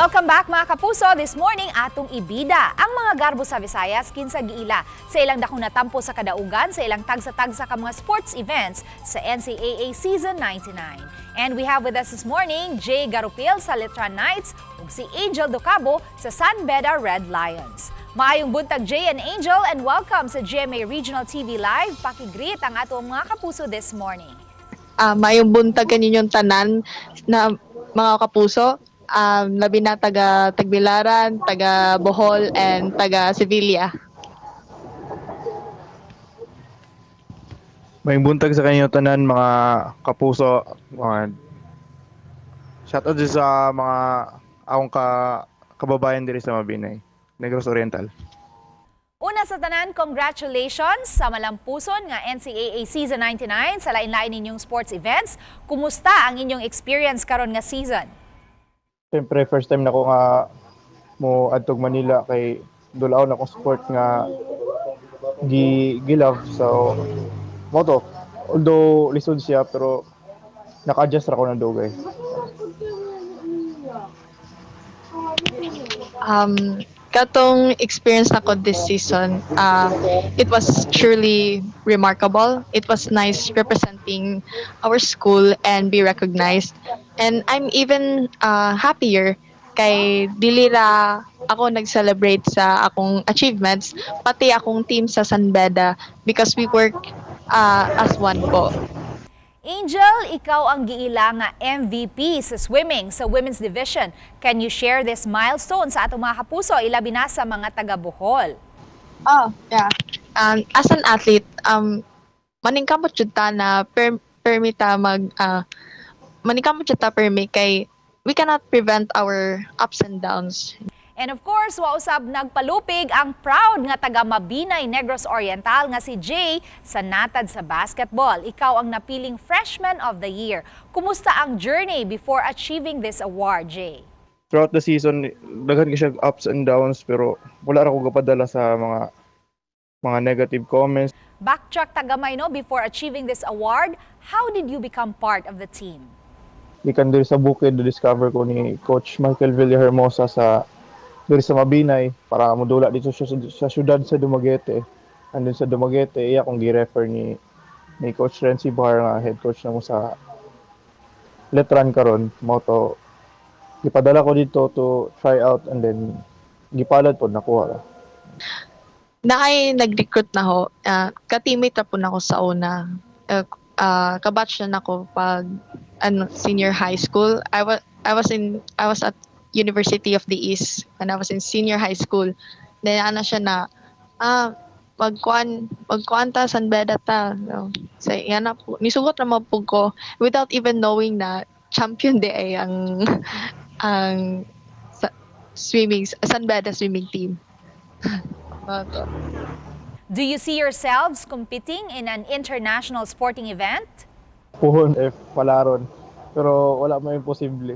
Welcome back mga kapuso. This morning atong ibida ang mga garbo sa Visayas kinsa giila sa ilang dakong natampo sa kadaugan sa ilang tagsa-tagsa ka mga sports events sa NCAA Season 99. And we have with us this morning Jay Garupil sa Letran Knights ug si Angel Docabo sa San Beda Red Lions. Maayong buntag Jay and Angel and welcome sa GMA Regional TV Live. Paki-greet ang atong mga kapuso this morning. Maayong buntag kaninyong tanan na mga kapuso. Labi na taga Tagbilaran, taga Bohol, and taga Sevilla. May buntag sa kanyo tanan mga kapuso. Shoutout din sa mga akong kababayan diri sa Mabinay, Negros Oriental. Una sa tanan, congratulations sa malampuson nga NCAA Season 99 sa lain-lain ninyong sports events. Kumusta ang inyong experience karon nga season? Siyempre, first time na ko nga mo adtog Manila kay dulaw na akong sport nga gilove. So, moto, although lisod siya, pero naka-adjust ra ko ng dugay. Katong experience nako this season, it was truly remarkable. It was nice representing our school and be recognized. And I'm even happier kay dili ra ako nag-celebrate sa akong achievements, pati akong team sa San Beda because we work as one po. Angel, ikaw ang giila nga MVP sa swimming sa women's division. Can you share this milestone sa atong mga kapuso, ilabi na sa mga taga Bohol? Yeah. As an athlete, maningkamot jud ta na permita maningkamot jud ta permi kay we cannot prevent our ups and downs. And of course, wausab nagpalupig ang proud nga taga Mabinay, Negros Oriental nga si Jay sa natad sa basketball. Ikaw ang napiling Freshman of the Year. Kumusta ang journey before achieving this award, Jay? Throughout the season, daghan siya ups and downs, pero wala ra ko gapadala sa mga negative comments. Backtrack tagamay no before achieving this award. How did you become part of the team? Gikan diri sa bukid, discover ko ni Coach Michael Villahermosa sa diri sa Mabinay para modula dito sa syudad sa Dumaguete. Andun sa Dumaguete, iya akong gi-refer ni Coach Renzi Bahar nga head coach na mo sa Letran karon. Moto gipadala ko dito to try out and then gipalad po nakuha. Naay nag-recruit na ho. Ka-teammate na po na ako sa una. Kabatch na ako pag senior high school. I was at University of the East when I was in senior high school. Then ana siya na magkuan ta San Beda ta. So yan na po. Nisugot na mapug ko without even knowing na champion de ay ang swimming San Beda swimming team. Do you see yourselves competing in an international sporting event? Puhon palaron. Pero wala may imposible.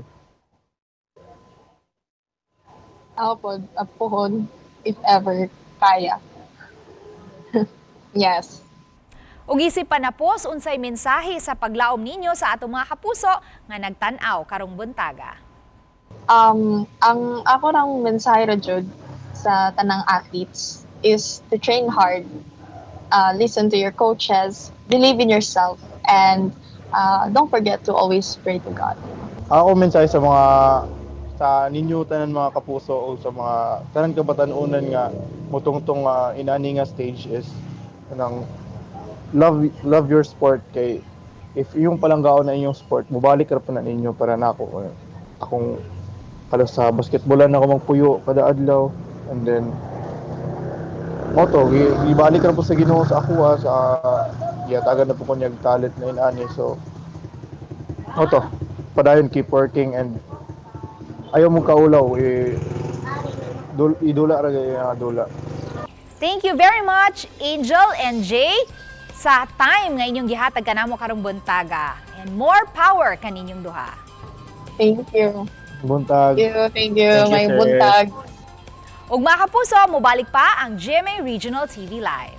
Ako po, puhon, if ever, kaya. Yes. Ug isip pa na po, unsay mensahe sa paglaom ninyo sa atong mga kapuso nga nagtan-aw karong buntaga? Ang ako nang mensahe ra jud sa tanang athletes is to train hard, listen to your coaches, believe in yourself, and don't forget to always pray to God. Ako mensahe sa ninyo tanan mga kapuso o sa mga tanan kabatan-unan nga mutungtong inani nga stage is kanang love your sport. Kay if yung palanggaon na inyong sport mubalik ra pa na ninyo para nako akong halos sa basketballan ako magpuyo kada adlaw and then moto ibalik ra po sa Ginoo sa ako sa giyatagan na po ko niyag talent na inani. So moto padayon keep working and ayaw mong kaulaw, idula ra gaya dula. Thank you very much, Angel and Jay, sa time nga inyong gihatag kanamo karong buntaga. And more power kaninyong duha. Thank you. Buntag. Thank you. May buntag. Ug mga kapuso, mubalik pa ang GMA Regional TV Live.